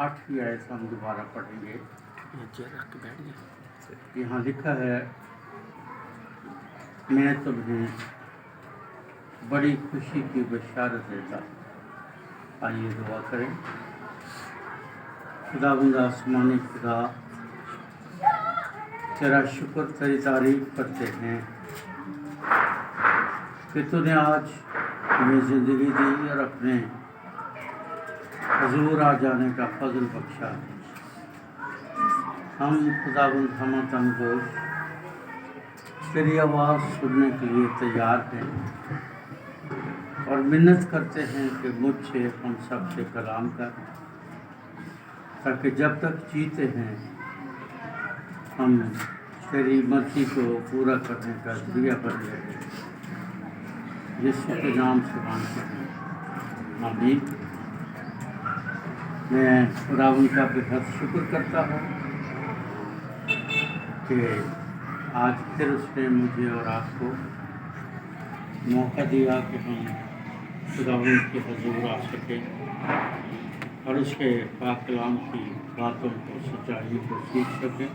8वीं आयत हम दोबारा पढ़ेंगे। यहाँ लिखा है, मैं तुम्हें बड़ी खुशी की बशारत देता हूँ। आइए दुआ करें। खुदावंद आसमानी खुदा, तेरा शुक्र तेरी तारीफ करते हैं कि तूने आज हमें ज़िंदगी दी और अपने हुजूर आ जाने का फजल बख्शा। हम खुदावंद हम तंगोश तेरी आवाज़ सुनने के लिए तैयार हैं और मिन्नत करते हैं कि मुझसे हम सब से कलाम कर, ताकि जब तक जीते हैं हम तेरी मर्जी को पूरा करने का जरिया बन रहे। यीशु के नाम से मांगते हैं, आमीन। मैं खुदावंद का बेहद शुक्र करता हूँ कि आज फिर उसने मुझे और आपको मौका दिया कि हम खुदावंद के हुजूर आ सकें और उसके पाक कलाम की बातों को, सच्चाई को सीख सकें,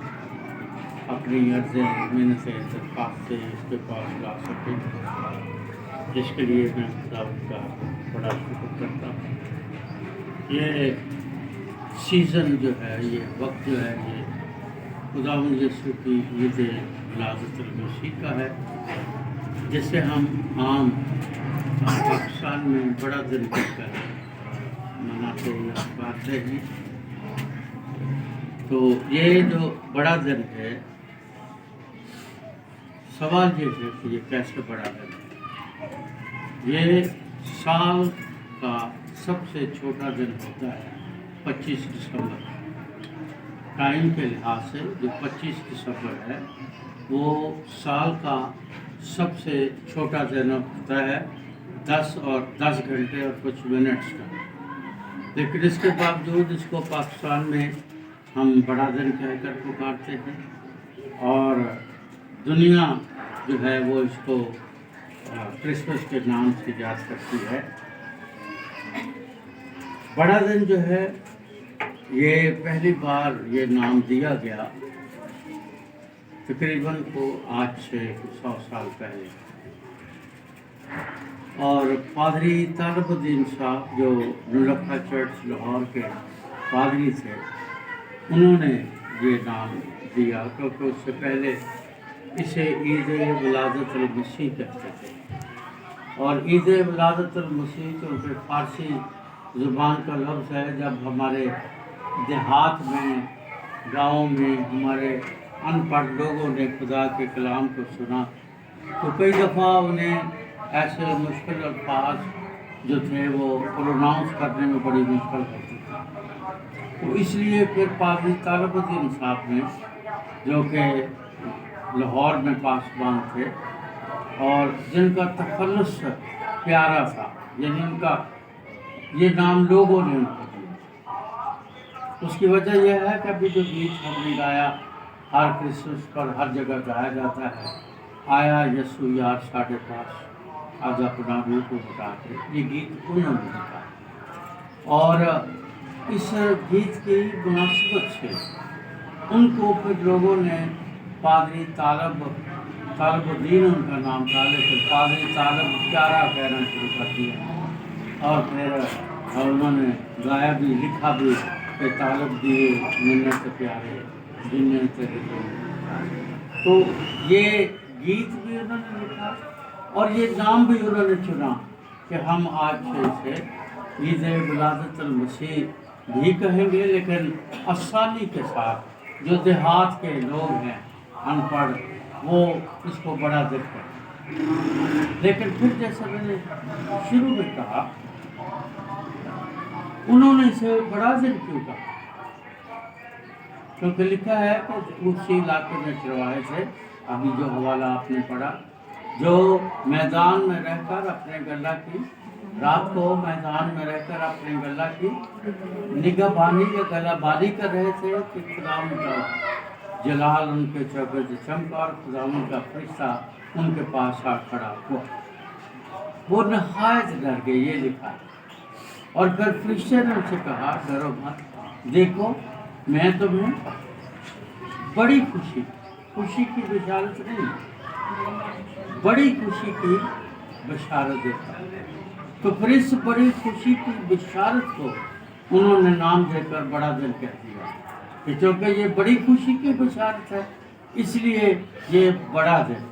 अपनी अर्ज़ें मिन्नतें दरख्वास्तें इसके पास ला सकें, जिसके लिए मैं खुदावंद का बड़ा शुक्र करता हूँ। ये सीज़न जो है, ये वक्त जो है, ये खुदावंद यीशु की ईद विलादतुल मसीह का है, जिसे हम आम पाकिस्तान में बड़ा दिन कहकर मनाते या पाते हैं। तो ये जो बड़ा दिन है, सवाल ये है कि ये कैसे बड़ा दिन है। ये साल का सबसे छोटा दिन होता है 25 दिसंबर। टाइम के लिहाज से जो 25 दिसंबर है वो साल का सबसे छोटा दिन होता है, 10 और 10 घंटे और कुछ मिनट्स का। लेकिन इसके बावजूद इसको पाकिस्तान में हम बड़ा दिन कहकर पुकारते हैं और दुनिया जो है वो इसको क्रिसमस के नाम से याद करती है। बड़ा दिन जो है, ये पहली बार ये नाम दिया गया तकरीबन को आज से 100 साल पहले, और पादरी तालिबुद्दीन साहब जो नुलखा चर्च लाहौर के पादरी थे, उन्होंने ये नाम दिया, क्योंकि उससे पहले इसे ईद विलादतुल मसीह कहते थे। और ईद विलादतुल मसीह क्योंकि फ़ारसी ज़ुबान का लफ्ज़ है। जब हमारे देहात में, गाँव में हमारे अनपढ़ लोगों ने खुदा के कलाम को सुना तो कई दफ़ा उन्हें ऐसे मुश्किल अल्फाज जो थे वो प्रोनाउंस करने में बड़ी मुश्किल होती थी। तो इसलिए फिर पादरी तालिबुद्दीन साहब ने, जो कि लाहौर में पासबान थे और जिनका तखल्लुस प्यारा था, यानी उनका ये नाम लोगों ने उनको दिया। उसकी वजह यह है कि अभी जो गीत हमने गाया हर क्रिसमस पर हर जगह गाया जाता है, आया यीशु यार साढ़े पास आज अपना रूप बता के, ये गीत उन्होंने लिखा। और इस गीत की मुनासिबत से उनको फिर लोगों ने पादरी तालिबुद्दीन उनका नाम था, लेकिन पादरी तालिब प्यारा कहना शुरू कर दिया। और फिर उन्होंने गाया भी, लिखा भी कि तालिब दिए मिन्नत प्यारे जिन्हें तेरे। तो ये गीत भी उन्होंने लिखा और ये नाम भी उन्होंने चुना कि हम आज से इसे ईद विलादतुल मसीह भी कहेंगे, लेकिन आसानी के साथ जो देहात के लोग हैं अनपढ़, वो इसको बड़ा देखते हैं। लेकिन फिर जैसे मैंने शुरू में कहा, उन्होंने इसे बड़ा दिन क्यों कहा? क्योंकि लिखा है कि उसी इलाके में चरवाहे थे, अभी जो हवाला आपने पढ़ा, जो मैदान में रहकर अपने गला की, रात को मैदान में रहकर अपने गला की निगाहबानी या गलाबानी कर रहे थे कि खुदावंद का जलाल उनके चौगर्द चमका और खुदावंद का फरिश्ता उनके पास आ खड़ा हुआ। वो नहायत डर गए, ये लिखा है। और फिर फरिश्ते ने उनसे कहा, डरो मत, देखो मैं तुम्हें बड़ी खुशी, खुशी की बशारत नहीं, बड़ी खुशी की बशारत देता है। तो फिर इस बड़ी खुशी की बशारत को उन्होंने नाम देकर बड़ा दिन कह दिया कि क्योंकि ये बड़ी खुशी की बशारत है इसलिए ये बड़ा दिन।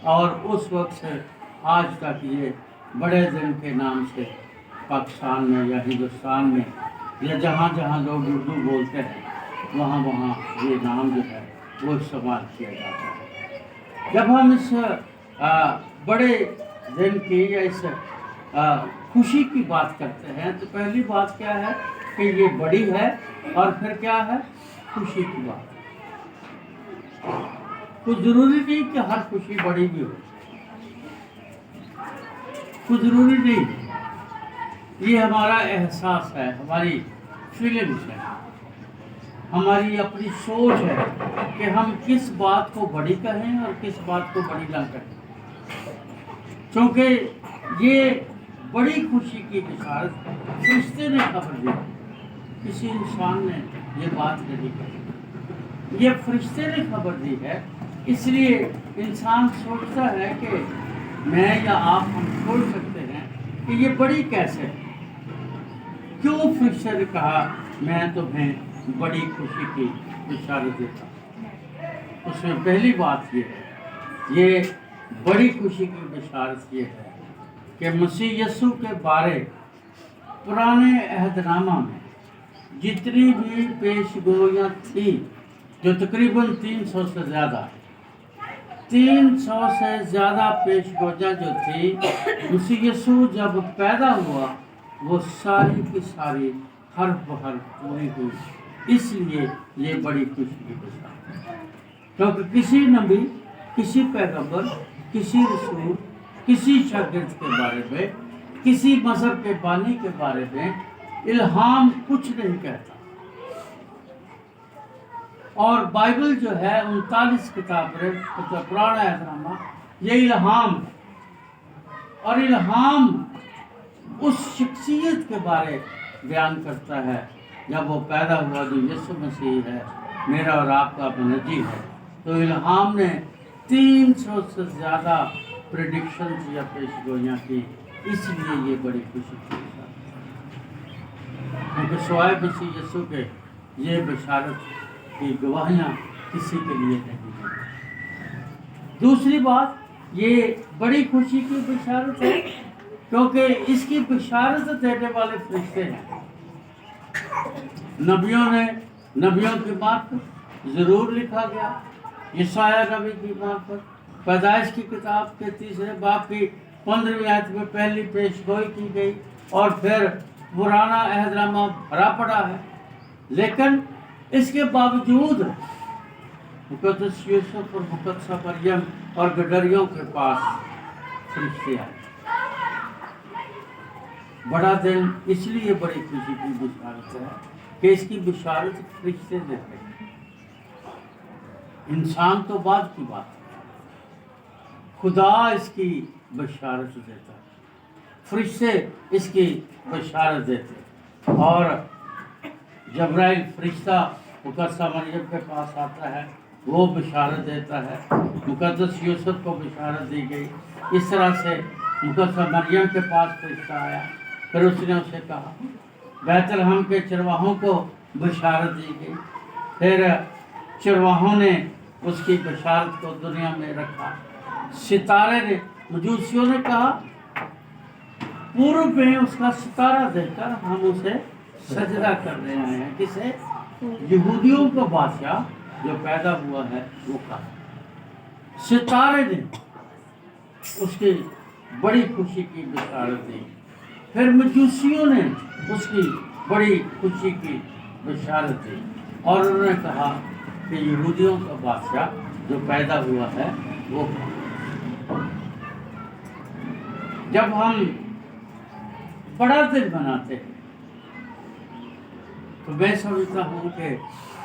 और उस वक्त से आज तक ये बड़े दिन के नाम से पाकिस्तान में या हिंदुस्तान में या जहाँ जहाँ लोग उर्दू बोलते हैं वहाँ वहाँ ये नाम जो है वो इस्तेमाल किया जाता है। जब हम इस बड़े दिन की या इस खुशी की बात करते हैं तो पहली बात क्या है कि ये बड़ी है, और फिर क्या है, खुशी की बात। कुछ जरूरी नहीं कि हर खुशी बड़ी भी हो, कुछ जरूरी नहीं। ये हमारा एहसास है, हमारी फीलिंग्स है, हमारी अपनी सोच है कि हम किस बात को बड़ी कहें और किस बात को बड़ी ना कहें। क्योंकि ये बड़ी खुशी की बशारत फरिश्ते ने खबर दी, किसी इंसान ने ये बात नहीं कही, ये फरिश्ते ने खबर दी है। इसलिए इंसान सोचता है कि मैं या आप हम सोच सकते हैं कि ये बड़ी कैसे है, क्यों फरिश्ते ने कहा मैं तुम्हें बड़ी खुशी की बशारत देता हूँ। उसमें पहली बात ये है, ये बड़ी खुशी की बशारत ये है कि मसीह यीशु के बारे पुराने अहदनामा में जितनी भी पेशगोइयाँ थी, जो तकरीबन 300 से ज़्यादा 300 से ज़्यादा पेशगोइयाँ जो थी, मसीह यीशु जब पैदा हुआ वो सारी की सारी हर्फ बहर्फ पूरी हुई। इसलिए ये बड़ी खुशी की बशारत है, क्योंकि किसी नबी, किसी पैगंबर, किसी रसूल, किसी शागिर्द के बारे में, किसी मजहब के बानी के बारे में इल्हाम कुछ नहीं कहता। और बाइबल जो है 39 किताबें, पुराना अहदनामा, ये इल्हाम, और इल्हाम उस शख्सियत के बारे बयान करता है जब वो पैदा हुआ जो यीशु मसीह है, मेरा और आपका नबी है। तो इल्हाम ने 300 से ज़्यादा प्रेडिक्शंस या पेशगोइयाँ की, इसलिए ये बड़ी खुशी की बशारत। क्योंकि सिवाय मसीह यीशु के ये बशारत की गवाहियाँ किसी के लिए नहीं है। दूसरी बात, ये बड़ी खुशी की बशारत है क्योंकि इसकी बशारत देने वाले फरिश्ते हैं। नबियों की मार्फत ज़रूर लिखा गया, यशायाह नबी की मार्फत पैदाइश की किताब के 3 बाब की 15वीं आयत में पहली पेशगोई की गई, और फिर पुराना अहदनामा भरा पड़ा है। लेकिन इसके बावजूद मुकद्दस यूसुफ और मुकद्दसा मरियम और गडरियों के पास फरिश्ते आए। बड़ा दिन इसलिए बड़ी खुशी की बशारत है कि इसकी बशारत फरिश्ते देते हैं। इंसान तो बाद की बात है, खुदा इसकी बशारत देता है, फरिश्ते इसकी बशारत देते। और जब्राइल फरिश्ता मुकद्दसा मरियम के पास आता है, वो बशारत देता है। मुकद्दस यूसुफ को बशारत दी गई। इस तरह से मुकद्दसा मरियम के पास फरिश्ता आया, फिर उसने उसे कहा। बैतलहम के चरवाहों को बशारत दी गई, फिर चरवाहों ने उसकी बशारत को दुनिया में रखा। सितारे ने, मजूसियों ने कहा पूर्व में उसका सितारा देखकर हम उसे सजदा करने आए हैं। किसे? यहूदियों का बादशाह जो पैदा हुआ है वो कहा। सितारे ने उसकी बड़ी खुशी की बशारत दी, फिर मजूसियों ने उसकी बड़ी खुशी की बशारत दी, और उन्होंने कहा कि यहूदियों का बादशाह जो पैदा हुआ है वो। जब हम बड़ा दिन मनाते हैं तो मैं समझता हूँ कि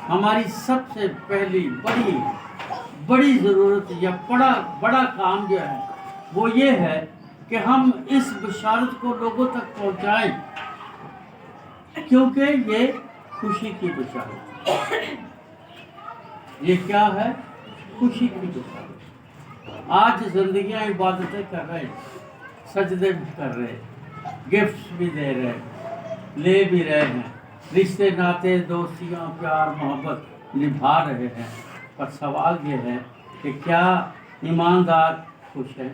हमारी सबसे पहली बड़ी ज़रूरत या बड़ा काम जो है वो ये है कि हम इस बशारत को लोगों तक पहुँचाएं, क्योंकि ये खुशी की बशारत। ये क्या है? खुशी की बशारत। आज जिंदगियां इबादतें कर रहे हैं, सजदे भी कर रहे हैं, गिफ्ट्स भी दे रहे हैं, ले भी रहे हैं, रिश्ते नाते दोस्तियां प्यार मोहब्बत निभा रहे हैं। पर सवाल ये है कि क्या ईमानदार खुश है?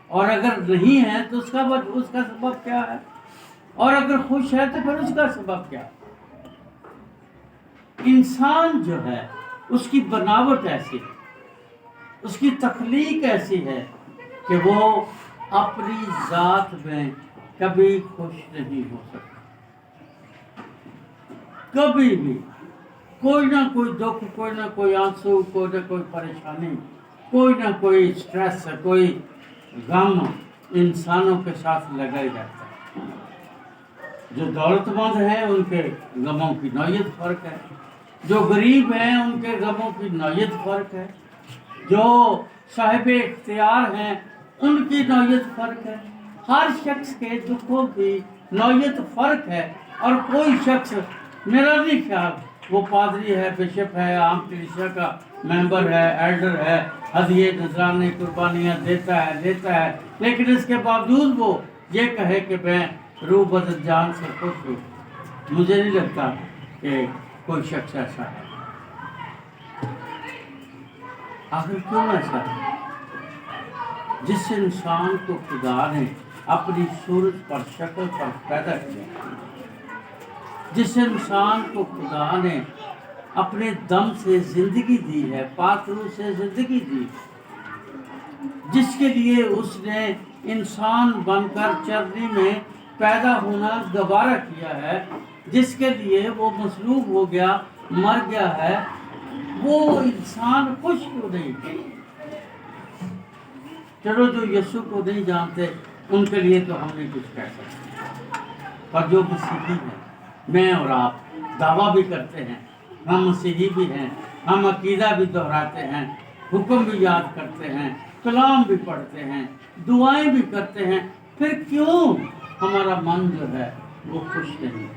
और अगर नहीं है तो उसका सबब क्या है? और अगर खुश है तो फिर उसका सबब क्या? इंसान जो है उसकी बनावट ऐसी है, उसकी तख्लीक ऐसी है कि वो अपनी जात में कभी खुश नहीं हो सकता। कभी भी कोई ना कोई दुख, कोई ना कोई आंसू, कोई ना कोई परेशानी, कोई ना कोई स्ट्रेस, कोई गम इंसानों के साथ लगा ही रहता है। जो दौलतमंद हैं उनके गमों की नौयत फ़र्क है, जो गरीब हैं उनके गमों की नौयत फ़र्क है, जो साहिब इख्तियार हैं उनकी नौयत फ़र्क है। हर शख्स के दुखों की नौयत फ़र्क है। और कोई शख्स, मेरा नहीं ख्याल वो पादरी है, बिशप है, आम कलीसिया का मेंबर है, एल्डर है, हदिये नजराने कुर्बानियाँ देता है, लेकिन इसके बावजूद वो ये कहे कि मैं रूह बदल जान से खुश हूँ। मुझे नहीं लगता कि कोई शख्स ऐसा है। आखिर क्यों ऐसा है? जिस इंसान को खुदा ने अपनी सूरत पर, शक्ल पर पैदा किया, जिस इंसान को खुदा ने अपने दम से जिंदगी दी है, पाक रूह से जिंदगी दी, जिसके लिए उसने इंसान बनकर चरनी में पैदा होना गवारा किया है, जिसके लिए वो मसलूब हो गया, मर गया है, वो इंसान खुश क्यों नहीं? चलो जो यीशु को नहीं जानते उनके लिए तो हम नहीं कुछ कह सकते, पर जो मसीही हैं, मैं और आप दावा भी करते हैं, हम मसीही भी हैं, हम अकीदा भी दोहराते हैं, हुक्म भी याद करते हैं, कलाम भी पढ़ते हैं, दुआएं भी करते हैं, फिर क्यों हमारा मन जो है वो खुश नहीं?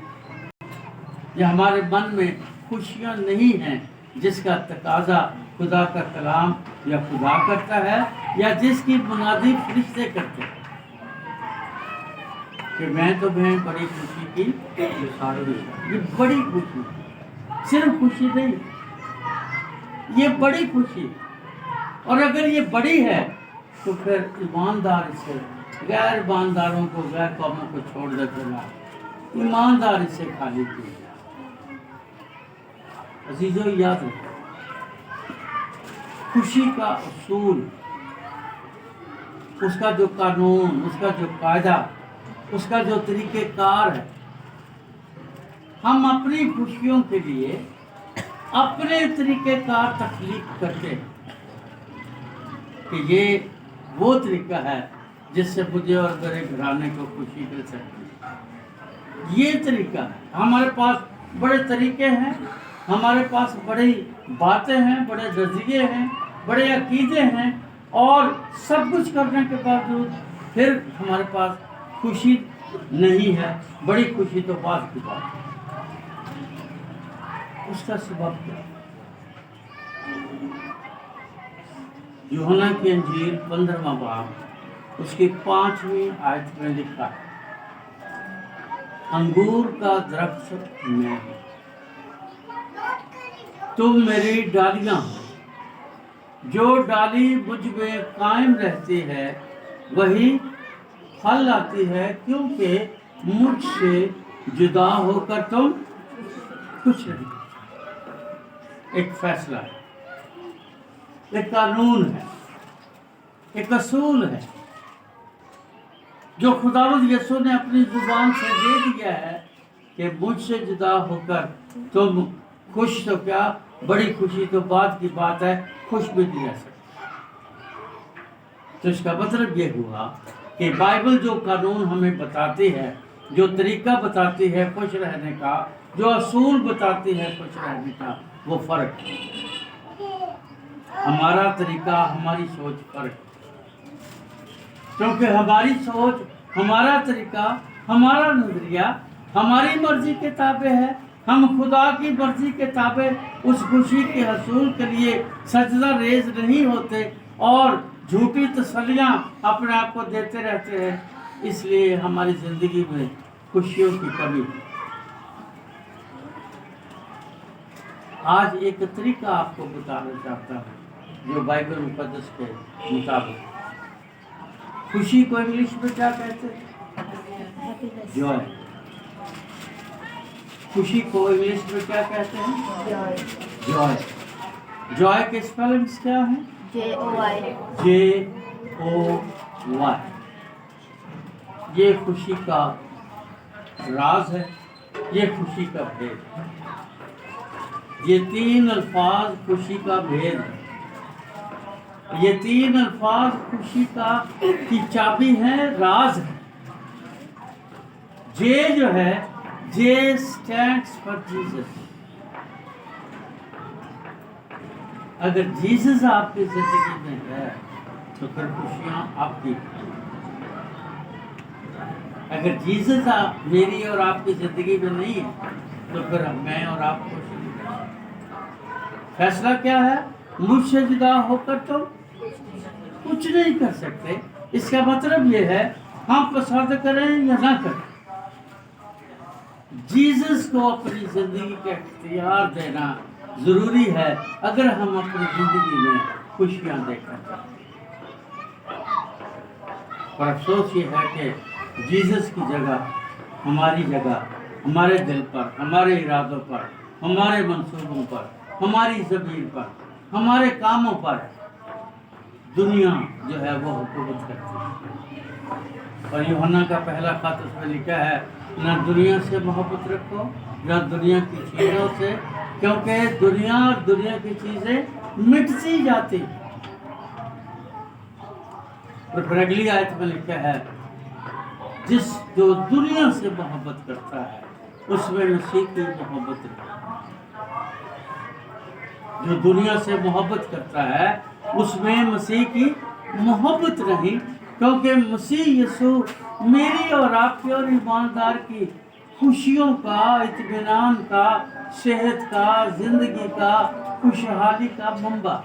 या हमारे मन में खुशियाँ नहीं हैं जिसका तकाजा खुदा का कलाम या खुदा करता है, या जिसकी मुनादी फरिश्ते करते हैं कि मैं तो मैं बड़ी खुशी की, ये बड़ी खुशी, सिर्फ खुशी नहीं, ये बड़ी खुशी। और अगर ये बड़ी है तो फिर ईमानदार से गैर ईमानदारों को, गैर कौमों को छोड़ देते ना, ईमानदारी से खाली की। अजीजों याद रखो, खुशी का उसूल, उसका जो कानून, उसका जो कायदा, उसका जो तरीक़ेकार है, हम अपनी खुशियों के लिए अपने तरीक़ेकार तख्लीक करते हैं कि ये वो तरीका है जिससे मुझे और मेरे घराने को खुशी मिल सकती है। ये तरीका है। हमारे पास बड़े तरीके हैं, हमारे पास बड़ी बातें हैं, बड़े नज़रिए हैं, बड़े अकीदे हैं, और सब कुछ करने के बावजूद फिर हमारे पास खुशी नहीं है। बड़ी खुशी तो बात की बात है। उसका सबब क्या? यूहन्ना की अंजील 15वां बाब उसकी 5वीं आयत में लिखा है, अंगूर का दरख्त मैं हूं, तुम मेरी डालियां हो। जो डाली मुझ में कायम रहती है वही फल लाती है, क्योंकि मुझसे जुदा होकर तुम कुछ नहीं। एक फैसला है, एक कानून है, एक असूल है जो खुदावंद यीशु ने अपनी जुबान से दे दिया है कि मुझसे जुदा होकर तुम खुश, तो क्या बड़ी खुशी तो बात की बात है, खुश भी नहीं रह सकते। तो इसका मतलब ये हुआ कि बाइबल जो कानून हमें बताती है, जो तरीका बताती है खुश रहने का, जो असूल बताती है खुश रहने का, वो फर्क है। हमारा तरीका, हमारी सोच फर्क है, क्योंकि हमारी सोच, हमारा तरीका, हमारा नजरिया हमारी मर्जी के ताबे है, हम खुदा की मर्जी के ताबे उस खुशी के हसूल के लिए सजदा रेज नहीं होते और झूठी तसल्लियां अपने आप को देते रहते हैं, इसलिए हमारी जिंदगी में खुशियों की कमी। आज एक तरीका आपको बताना चाहता हूँ जो बाइबल मुकद्दस के मुताबिक। खुशी को इंग्लिश में क्या कहते हैं? जॉय। खुशी को इंग्लिश में क्या कहते हैं? जॉय। जॉय के स्पेलिंग्स क्या हैं? JOY। ये खुशी का राज है, ये खुशी का भेद है। ये 3 अल्फाज खुशी का भेद है। ये 3 अल्फाज खुशी का की चाबी है, राज है। जे जो है, जे स्टैंड्स फॉर जीसस। अगर जीसस आपकी जिंदगी में है तो फिर खुशियां आपकी। अगर जीसस आप मेरी और आपकी जिंदगी में नहीं है तो फिर मैं और आप खुश नहीं कर सकते। फैसला क्या है? मुझसे जुदा होकर तो कुछ नहीं कर सकते। इसका मतलब ये है हम पसंद करें या ना करें, जीसस को अपनी जिंदगी का इख्तियार देना जरूरी है अगर हम अपनी जिंदगी में खुशियां देखना चाहते हैं। पर अफसोस ये है कि जीसस की जगह, हमारी जगह, हमारे दिल पर, हमारे इरादों पर, हमारे मंसूबों पर, हमारी ज़मीन पर, हमारे कामों पर दुनिया जो है वो हुकूमत करती है। और यूहन्ना का पहला खत उसमें लिखा है, ना दुनिया से मोहब्बत रखो, ना दुनिया की चीज़ों से, क्योंकि दुनिया और दुनिया की चीज़ें मिट सी जाती। और फिर अगली आयत में लिखा है, जो दुनिया से मोहब्बत करता है उसमें मसीह की मोहब्बत नहीं। जो दुनिया से मोहब्बत करता है उसमें मसीह की मोहब्बत नहीं, क्योंकि मसीह यीशु मेरी और आपकी और ईमानदार की खुशियों का, इत्मीनान का, सेहत का, जिंदगी का, खुशहाली का मंबा।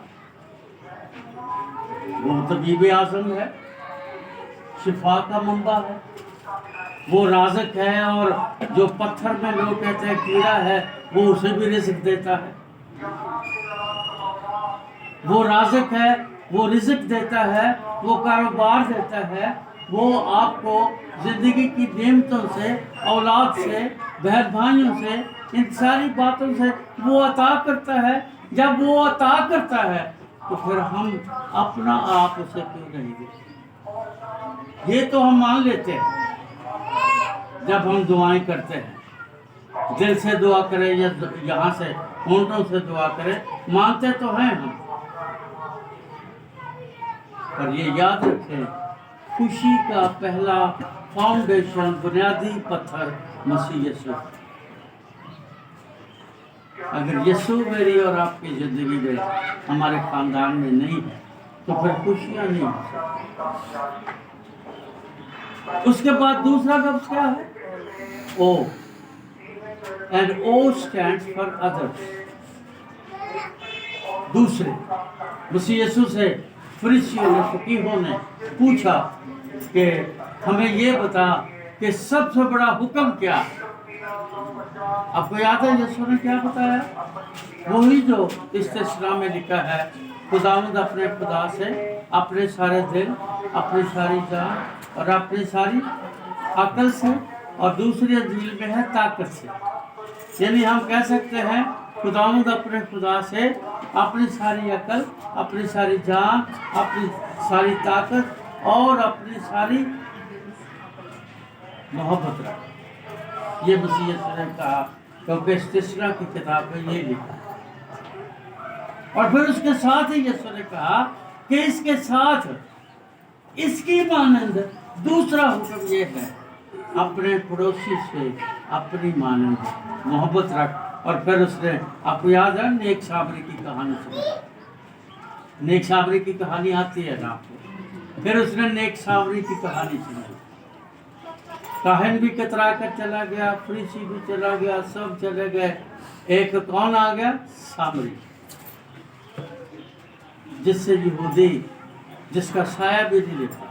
वो तबीब आज़म है, शिफा का मंबा है, वो राज़क है, और जो पत्थर में लोग कहते हैं कीड़ा है, वो उसे भी रिज़्क देता है। वो राज़क है, वो रिज़्क देता है, वो कारोबार देता है, वो आपको ज़िंदगी की नेमतों से, औलाद से, बहन भाइयों से, इन सारी बातों से वो अता करता है। जब वो अता करता है तो फिर हम अपना आप उसे क्यों नहीं देते? ये तो हम मान लेते हैं जब हम दुआएं करते हैं, दिल से दुआ करें या यहाँ से होंठों से दुआ करें, मानते तो हैं हम। पर ये याद रखें, खुशी का पहला फाउंडेशन, बुनियादी पत्थर मसीह यीशु। अगर यीशु मेरी और आपकी ज़िंदगी में, हमारे ख़ानदान में नहीं है तो फिर खुशियाँ नहीं हो सकती। उसके बाद दूसरा लफ्ज़ क्या है? O. And O stands for others. दूसरे। मसीह यीशु से फरीसियों ने, फकीहों ने पूछा कि हमें ये बता कि सबसे बड़ा हुक्म क्या? आपको याद है यीशु ने क्या बताया? वही जो इस्तिस्ना में लिखा है, खुदावंद अपने खुदा से अपने सारे दिल, अपनी सारी जान और अपनी सारी अकल से, और दूसरी अंजील में है ताकत से। यानी हम कह सकते हैं खुदावंद अपने खुदा से अपनी सारी अकल, अपनी सारी जान, अपनी सारी ताकत और अपनी सारी मोहब्बत रख। ये मसीह यीशु ने कहा, क्योंकि इस्तिस्ना की किताब में ये लिखा है। और फिर उसके साथ ही यीशु ने कहा कि इसके साथ इसकी मानंद दूसरा हुक्म ये है, अपने पड़ोसी से अपनी मानंद मोहब्बत रख। और फिर उसने, आपको याद है नेक साबरी की कहानी सुनी? नेक साबरी की कहानी आती है ना आपको? फिर उसने नेक साबरी की कहानी सुनाई। काहन भी कतरा कर चला गया, फरीसी भी चला गया, सब चले गए। एक कौन आ गया? सामरी, जिससे यहूदी, जिसका साया भी नहीं लेता,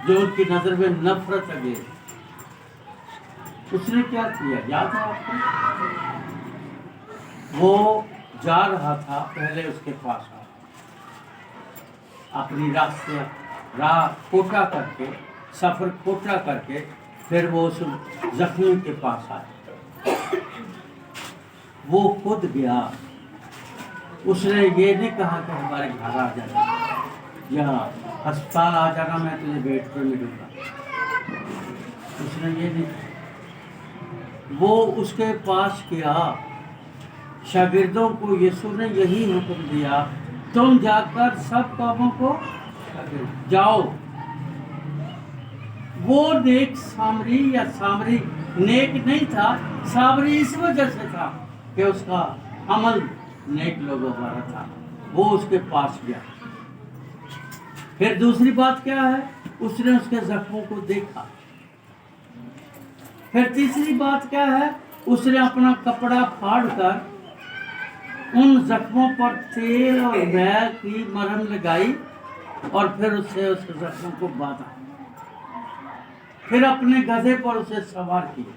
जो उनकी नजर में नफरत अगे। उसने क्या किया याद है आपको? वो जा रहा था, पहले उसके पास अपनी राह खोटा करके, सफर खोटा करके, फिर वो उस जख्मी के पास आया। वो खुद गया, उसने ये नहीं कहा कि हमारे घर आ जाना या अस्पताल आ जाना, मैं तुझे बेड पे मिलूंगा। उसने ये नहीं कहा। वो उसके पास गया। शागिर्दों को यीशु ने यही हुक्म दिया, तुम जाकर सब कामों को जाओ। वो नेक सामरी या सामरी नेक नहीं था, सामरी इस वजह से था कि उसका अमल नेक लोगों वाला था। वो उसके पास गया। फिर दूसरी बात क्या है? उसने उसके जख्मों को देखा। फिर तीसरी बात क्या है? उसने अपना कपड़ा फाड़ कर उन जख्मों पर तेल और मैल की मरहम लगाई और फिर उससे उस जख्मों को बांधा। फिर अपने गधे पर उसे सवार किया।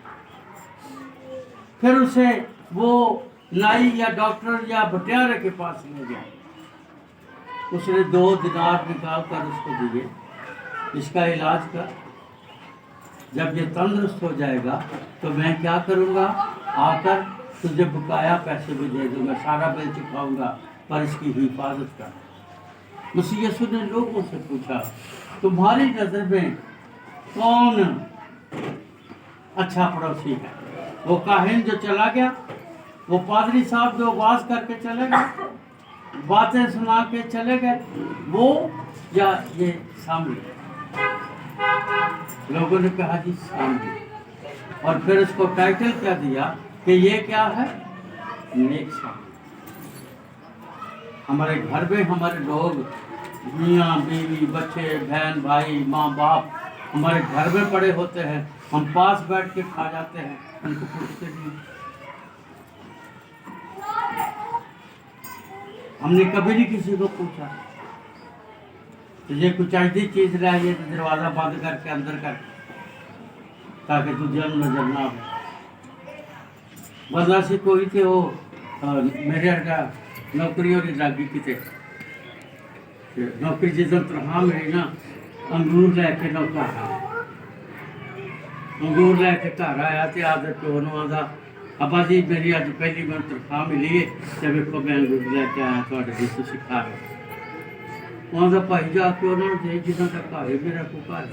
फिर उसे वो नाई या डॉक्टर या भटियारे के पास ले गया। उसने 2 दिनार निकाल कर उसको दिए, इसका इलाज कर, जब ये तंदुरुस्त हो जाएगा तो मैं क्या करूँगा, आकर तुझे बकाया पैसे भी दे दूंगा, सारा बिल चुकाऊंगा, पर इसकी हिफाजत कर। मसीह यीशु ने लोगों से पूछा, तुम्हारी नजर में कौन अच्छा पड़ोसी है? वो काहिन जो चला गया, वो पादरी साहब जो वाज करके चले गए, बातें सुना के चले गए, वो या ये सामरी? लोगों ने कहा जी सामरी। और फिर उसको टाइटल क्या दिया कि ये क्या है? नेक सामरी। हमारे घर में हमारे लोग, मियाँ बीवी, बच्चे, बहन भाई, माँ बाप हमारे घर में पड़े होते हैं, हम पास बैठ के खा जाते हैं, उनको पूछते नहीं। हमने कभी नहीं किसी को पूछा तुझे कुछ ऐसी चीज लाइए तो दरवाजा बंद करके अंदर कर, ताकि तुझे नजर ना हो। बंदा से कोई थे वो मेरे अड्डा नौकरी और लागी किते नौकरी जिस तनख्वाह मिली ना, अंगूर लैके नौकर अंगूर लैके घर आया तो आदर प्यो नूं आंदा, अब्बा जी मेरी अज पहली मैं तनख्वाह मिली है तो वेखो मैं अंगूर लैके आया थोड़े भी तुसीं खा लो। उन्होंने भाई जाके उन्होंने दे जिन्हों का घर है, मेरा को घर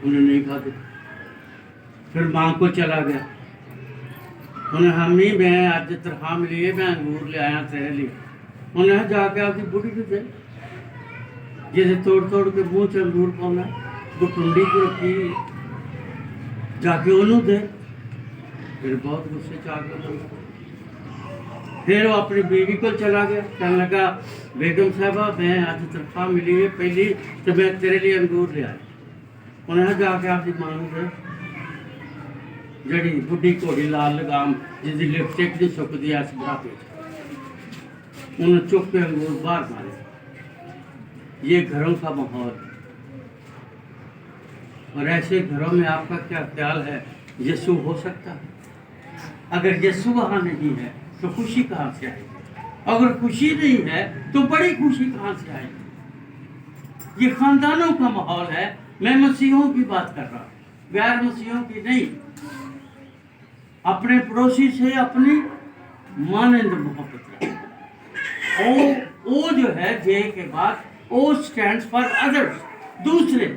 उन्हें नहीं खाते। फिर माँ को चला गया, उन्हें हमी मैं अज तनख्वाह मिली है, मैं अंगूर ले आया तेरे लिए। उन्हें जाके आपकी बुढ़ी को दे, जिसे तोड़ तोड़ के मुँह च अंगूर पाना, वो टुंडी को रखी जाके उन्होंने दे। फिर बहुत गुस्से च आ गया। फिर वो अपनी बीवी को चला गया, कहने लगा बेगम साहबा मैं आज तनख्वाह मिली है पहली तो मैं तेरे लिए अंगूर ले आया। उन्हें जाके आपकी मां दे, जड़ी बुढ़ी घोड़ी लाल लगाम जिसकी लिपस्टिक नहीं सुकती इस बुढ़ापे, उन्हें चुप के अंगूर बाहर मारे। ये घरों का माहौल है। और ऐसे घरों में आपका क्या ख्याल है, यीशु हो सकता है? अगर यीशु वहाँ नहीं है तो खुशी कहाँ से आएगी? अगर खुशी नहीं है तो बड़ी खुशी कहाँ से आएगी? ये खानदानों का माहौल है। मैं मसीहों की बात कर रहा हूँ, गैर मसीहों की नहीं। अपने पड़ोसी से अपनी मानंद मोहब्बत रखें। ओ जो है जे के बाद ओ स्टैंड्स फॉर अदर्स, दूसरे।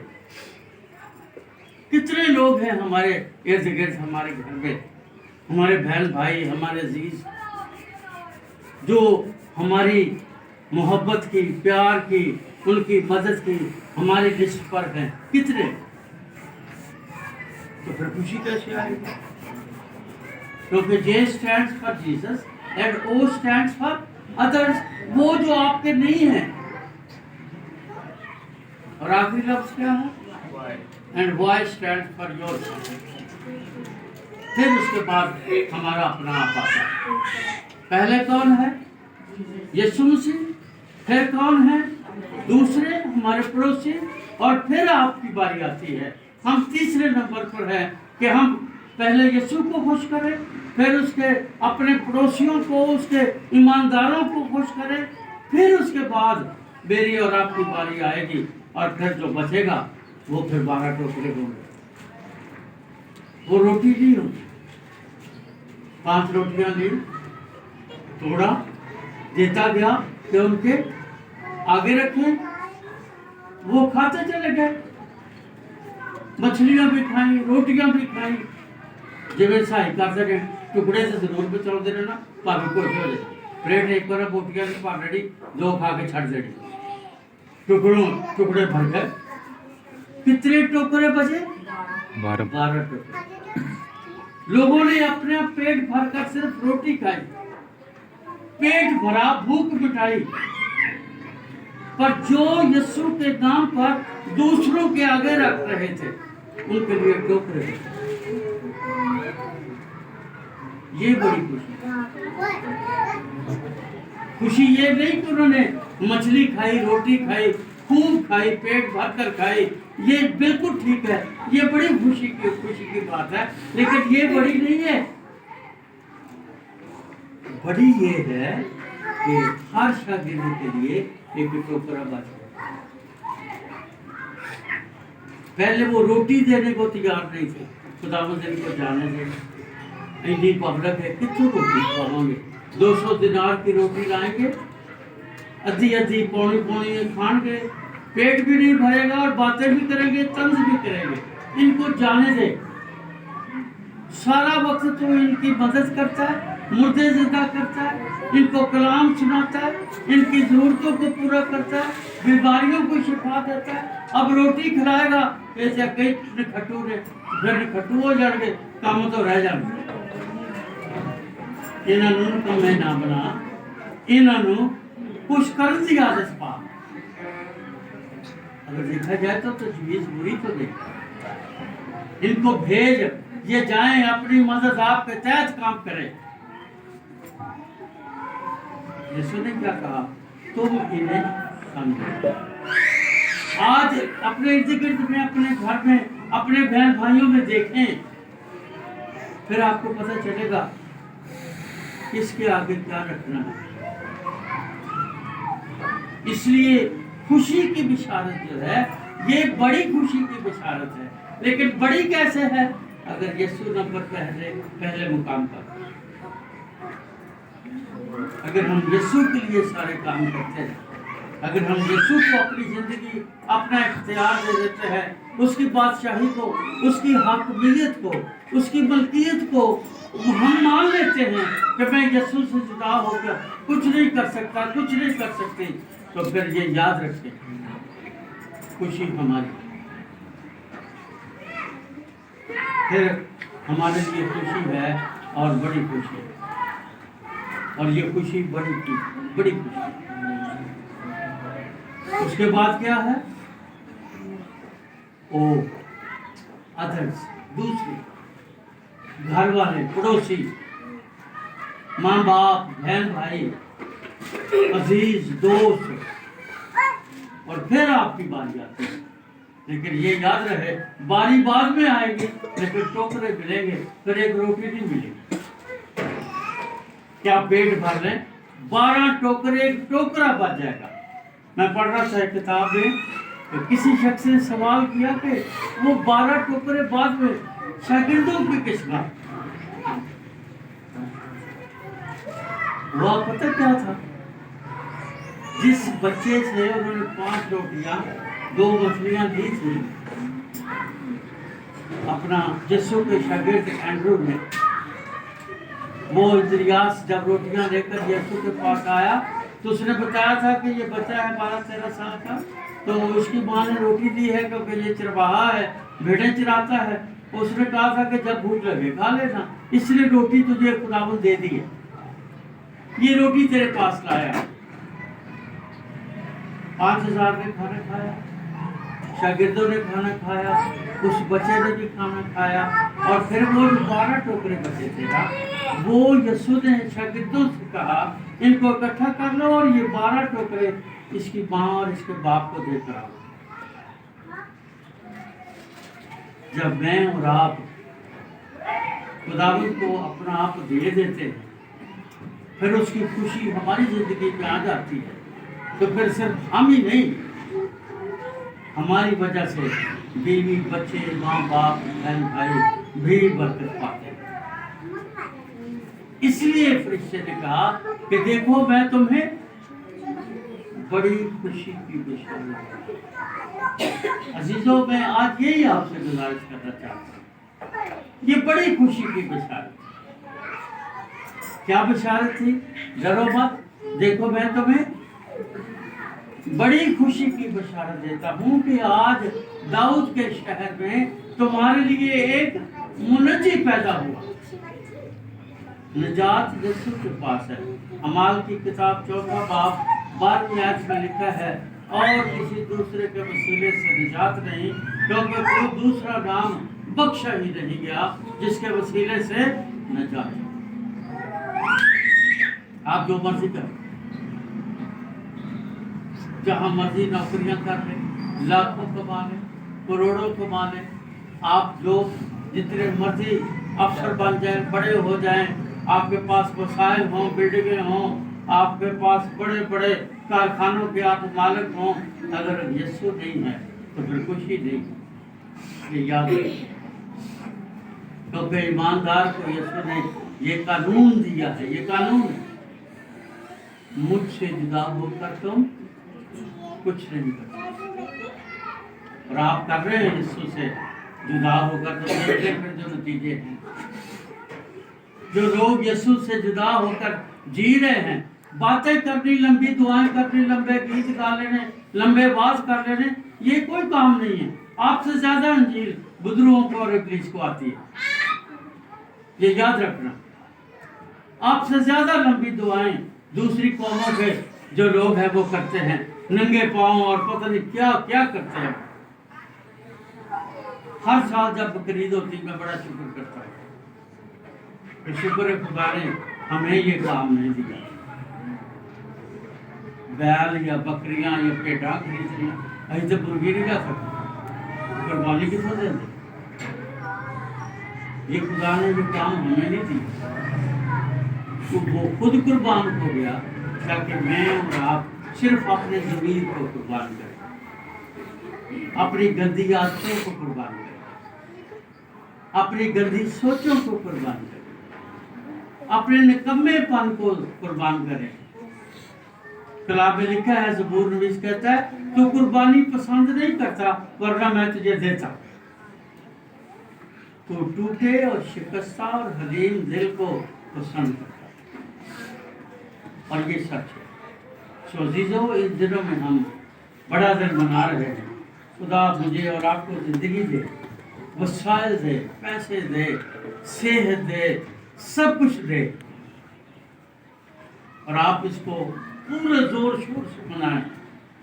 कितने लोग हैं हमारे इर्द गिर्द, हमारे घर में, हमारे बहन भाई, हमारे अजीज, जो हमारी मोहब्बत की, प्यार की, उनकी मदद की हमारी लिस्ट पर हैं। कितने? तो फिर खुशी कैसे आएगी? क्योंकि J stands for Jesus and O stands for others, वो जो आपके नहीं है। और आखिरी लफ्ज क्या है? है, and Y stand for your son. फिर उसके बाद हमारा अपना आप आता है। पहले कौन है? यीशु मसीह। फिर कौन है? दूसरे हमारे पड़ोसी, और फिर आपकी बारी आती है। हम तीसरे नंबर पर है कि हम पहले यीशु को खुश करें, फिर उसके अपने पड़ोसियों को, उसके ईमानदारों को खुश करें, फिर उसके बाद मेरी और आपकी बारी आएगी, और फिर जो बचेगा वो फिर 12 टोकरे होंगे। वो रोटी नहीं होगी, 5 रोटियां ली, तोड़ा, देता गया कि उनके आगे रखें, वो खाते चले गए। मछलियां भी खाई, रोटियां भी खाई। जिवें सहाय कर सके टुकड़े से जरूर बचाते रहना, भावे खुश हो जाए। प्लेट एक बार रोटियां की भर देनी, 2 खा के छड़ देनी, टुकड़े भर गए। कितने टोकरे बचे? 12 टोकरे। लोगों ने अपने पेट भरकर सिर्फ रोटी खाई, पेट भरा, भूख मिटाई, पर जो यीशु के नाम पर दूसरों के आगे रख रहे थे उनके लिए टोकरे। ये बड़ी खुशी ये नहीं कि उन्होंने मछली खाई, रोटी खाई, खूब खाई, पेट भर कर खाई, ये बिल्कुल ठीक है, ये बड़ी खुशी की बात है, लेकिन ये बड़ी नहीं है। बड़ी ये है कि हर शागिर्द के लिए एक टोकरा बचा। पहले वो रोटी देने को तैयार नहीं थे, खुदावंद इनको जाने थे, इतनी पब्लिक है, कितनी रोटी खावांगे? 200 दिनार की रोटी लाएंगे, आधी पौनी खाएंगे, पेट भी नहीं भरेगा और बातें भी करेंगे, तंज भी करेंगे। इनको जाने दे। सारा वक्त तो इनकी मदद करता है, मुर्दे जिंदा करता है, इनको कलाम सुनाता है, इनकी जरूरतों को पूरा करता है, बीमारियों को शिफा देता है। अब रोटी खिलाएगा ऐसे कई खट्टू ने, फिर खट्टू हो जाएंगे, काम तो रह जाएंगे। इन्होंने कमे ना बना, इन्होंने कुछ कर दिया आदत पा। अगर देखा जाए तो तजवीज बुरी तो नहीं। इनको भेज, ये जाएं, अपनी मदद आपके तहत काम करें। यीशु ने क्या कहा? तुम इन्हें समझो। आज अपने इर्द गिर्द में, अपने घर में, अपने बहन भाइयों में देखें, फिर आपको पता चलेगा किसके आगे क्या रखना है। इसलिए खुशी की बिशारत जो है, ये बड़ी खुशी की बिशारत है। लेकिन बड़ी कैसे है? अगर यीशु नंबर पहले मुकाम पर, अगर हम यीशु के लिए सारे काम करते हैं, अगर हम यीशु को अपनी जिंदगी, अपना इख्तियार दे देते हैं, उसकी बादशाही को, उसकी हाकमियत को, उसकी मलकियत को हम मान लेते हैं कि मैं यीशु से जुदा होकर कुछ नहीं कर सकता, कुछ नहीं कर सकती, तो फिर ये याद रखें, खुशी हमारी, फिर हमारे लिए खुशी है और बड़ी खुशी है। और ये खुशी बड़ी खुशी। उसके बाद क्या है? ओ अदर्स, दूसरे, घर वाले, पड़ोसी, माँ बाप, बहन भाई, अजीज, दोस्त, और फिर आपकी बारी आती है। लेकिन ये याद रहे, बारी बाद में आएगी, लेकिन टोकरे मिलेंगे, फिर एक रोटी नहीं मिलेगी। क्या पेट भर लें? 12 टोकरे, एक टोकरा बच जाएगा। मैं पढ़ रहा था किताब में, तो किसी शख्स ने सवाल किया कि वो 12 टोकरे बाद में शागिर्दों की किस्मत, वह पता क्या था? जिस बच्चे से उन्होंने 5 रोटियां 2 मछलियां दी थी, अपना यीशु के शागिर्द एंड्रू ने, वो इद्रियास जब रोटियां लेकर यीशु के पास आया तो उसने बताया था कि ये बच्चा है 12-13 साल का, तो उसकी माँ ने रोटी दी है क्योंकि ये चरवाहा है, भेड़ें चराता है। उसने कहा था कि जब भूख लगे खा लेना, इसलिए रोटी तुझे खुदावंद दे दी है, ये रोटी तेरे पास लाया। 5000 के खाने खाया, शागिर्दों ने खाना खाया, उस बच्चे ने भी खाना खाया, और फिर वो 12 टोकरे बचे थे ना, वो यीशु ने शागिर्दों से कहा इनको इकट्ठा कर लो और ये 12 टोकरे इसकी माँ और इसके बाप को देकर आओ। जब मैं और आप खुदावंद को अपना आप दे देते हैं, फिर उसकी खुशी हमारी जिंदगी में आ जाती है, तो फिर सिर्फ हम ही नहीं, हमारी वजह से बीवी, बच्चे, माँ बाप, बहन भाई भी बरकत पाते हैं। इसलिए फरिश्ते ने कहा कि देखो मैं तुम्हें बड़ी खुशी की बशारत। अजीजों, मैं आज यही आपसे गुजारिश करना चाहता हूँ, ये बड़ी खुशी की बशारत। क्या बशारत थी? डरो मत, देखो मैं तुम्हें बड़ी खुशी की बशारत देता हूँ कि आज दाऊद के शहर में तुम्हारे लिए एक मुनज्जी पैदा हुआ। निजात यीशु के पास है। अमाल की किताब 4 बाब 12 आयत में लिखा है, और किसी दूसरे के वसीले से निजात नहीं, क्योंकि कोई दूसरा नाम बख्शा ही नहीं गया जिसके वसीले से निजात। आप जो मर्जी करें, जहाँ मर्जी नौकरियां कर लें, लाखों कमा लें, करोड़ों कमा लें, आप जो जितने मर्जी अफसर बन जाएं, बड़े हो जाएं, आपके पास वसाइल हों, बिल्डिंगें हों, आपके पास बड़े बड़े कारखानों के आप मालिक हों, अगर यीशु नहीं है तो फिर कुछ ही नहीं। ये याद रखिए, क्योंकि ईमानदार को यीशु ने ये कानून दिया है। ये कानून है, मुझसे जुदा होकर तुम कुछ नहीं कर सकते, और आप कर रहे हैं यीशु से जुदा होकर। तो देखते फिर जो नतीजे हैं, जो लोग यीशु से जुदा होकर जी रहे हैं, बातें करनी, लंबी दुआएं करनी, लंबे गीत गा लेने, लंबे वाज कर लेने, ये कोई काम नहीं है। आपसे ज्यादा अंजील बुजुर्गों को और इब्लीस को आती है, ये याद रखना। आपसे ज्यादा लंबी दुआएं दूसरी कौमों के जो लोग हैं वो करते हैं, नंगे पांव और पता नहीं क्या क्या करते हैं। हर साल जब बकरीद होती मैं बड़ा शुक्र करता हूँ, शुक्र है खुदा ने हमें ये काम नहीं दिया। बैल या बकरियां या भेड़ा खरीदनी, अभी तो मुर्गी नहीं जा सकती, कुर्बानी किसको देंगे? ये खुदा ने जो काम हमें नहीं दिया, तो वो खुद कुर्बान हो गया ताकि मैं और आप सिर्फ अपने ज़मीर को कुर्बान करें, अपनी गंदी आदतों को कुर्बान करें, अपनी गंदी सोचों को कुर्बान करें, अपने निकम्मेपन को कुर्बान करें। कलाम में लिखा है, ज़बूर नवीस कहता है, तू कुर्बानी पसंद नहीं करता वरना मैं तुझे देता। तो टूटे और शिकस्ता और हलीम दिल को पसंद करता, और ये सच है। सो अज़ीज़ों, इन दिनों में हम बड़ा दिन मना रहे हैं। खुदा मुझे और आपको ज़िंदगी दे, वसाइल दे, पैसे दे, सेहत दे, सब कुछ दे, और आप इसको पूरे जोर शोर से मनाएं,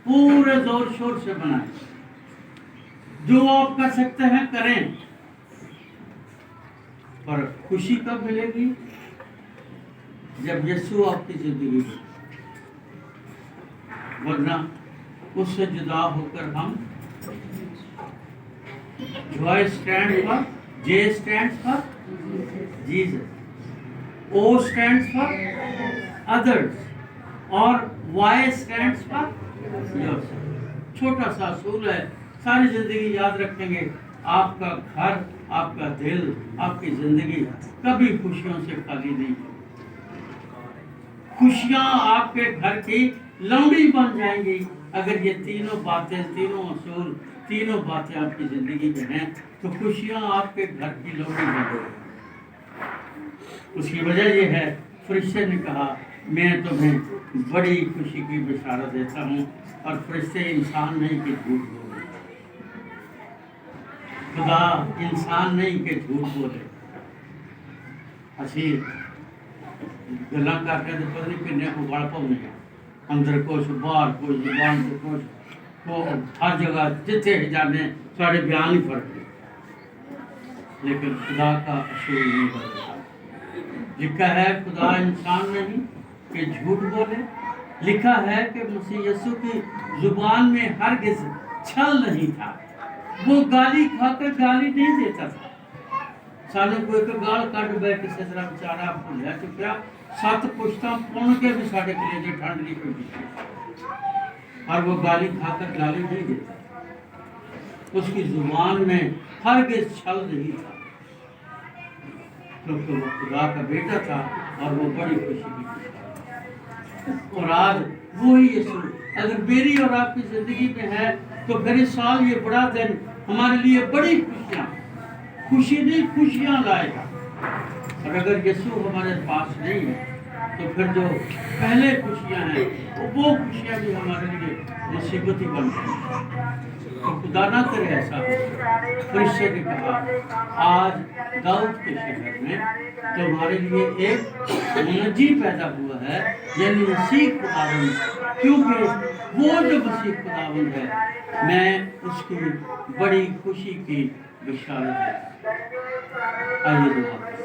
पूरे जोर शोर से मनाएं। जो आप कर सकते हैं करें, पर खुशी कब मिलेगी? जब यीशु आपकी जिंदगी में, वरना उससे जुदा होकर हम Joy stand for, J stand for Jesus, O stands for others, और Y stands for yourself। छोटा सा असूल है, सारी जिंदगी याद रखेंगे। आपका घर, आपका दिल, आपकी जिंदगी कभी खुशियों से खाली नहीं। खुशियां आपके घर की लौंडी बन जाएंगी अगर ये तीनों बातें, तीनों असूल, तीनों बातें आपकी जिंदगी में हैं, तो खुशियां आपके घर की लौंडी बन जाएंगी। उसकी वजह यह है, फरिश्ते ने कहा मैं तुम्हें बड़ी खुशी की बशारत देता हूँ, और फरिश्ते इंसान नहीं कि झूठ बोले, खुदा इंसान नहीं कि झूठ बोले। असी गल्लां करके तो पता नहीं किन्ने को गल पाउने, अंदर कुछ बाहर कुछ, जुबान से कुछ, وہ ہر جگہ جتنے جانے سارے بیان ہی فرق ہے، لیکن خدا کا اصول نہیں بدلتا۔ لکھا ہے خدا انسان نہیں کہ جھوٹ بولے، لکھا ہے کہ مسیح یسوع کی زبان میں ہرگز چھل نہیں تھا، وہ گالی کھا کر گالی نہیں دیتا تھا۔ سانو کوئی کہ گال کٹ بے کسی طرح بیچارہ بھولیا چکیا، سات پشتاں پون کے بھی ساڈے کلیجے ٹھنڈ نہیں پڑی، اور وہ گالی کھا کر گالی نہیں دیتا، اس کی زبان میں ہرگز چھل نہیں تھا، کیونکہ وہ خدا کا بیٹا تھا اور وہ بڑی خوشی کی تھی۔ اور آج وہی یسوع اگر میری اور آپ کی زندگی میں ہے تو پھر اس سال یہ بڑا دن ہمارے لیے بڑی خوشی نہیں خوشیاں لائے گا۔ اور اگر یسوع ہمارے پاس نہیں ہے تو پھر جو پہلے خوشیاں ہیں وہ خوشیاں بھی ہمارے لیے مصیبت ہی بن گئی۔ تو خدا نہ کرے ایسا ہو۔ فرشتے نے کہا آج داؤد کے شہر میں تمہارے لیے ایک منجی پیدا ہوا ہے، یعنی مسیح خداوند، کیونکہ وہ جو مسیح خداوند ہے میں اس کی بڑی خوشی کی بشارت ہے۔ آئیے دعا کریں۔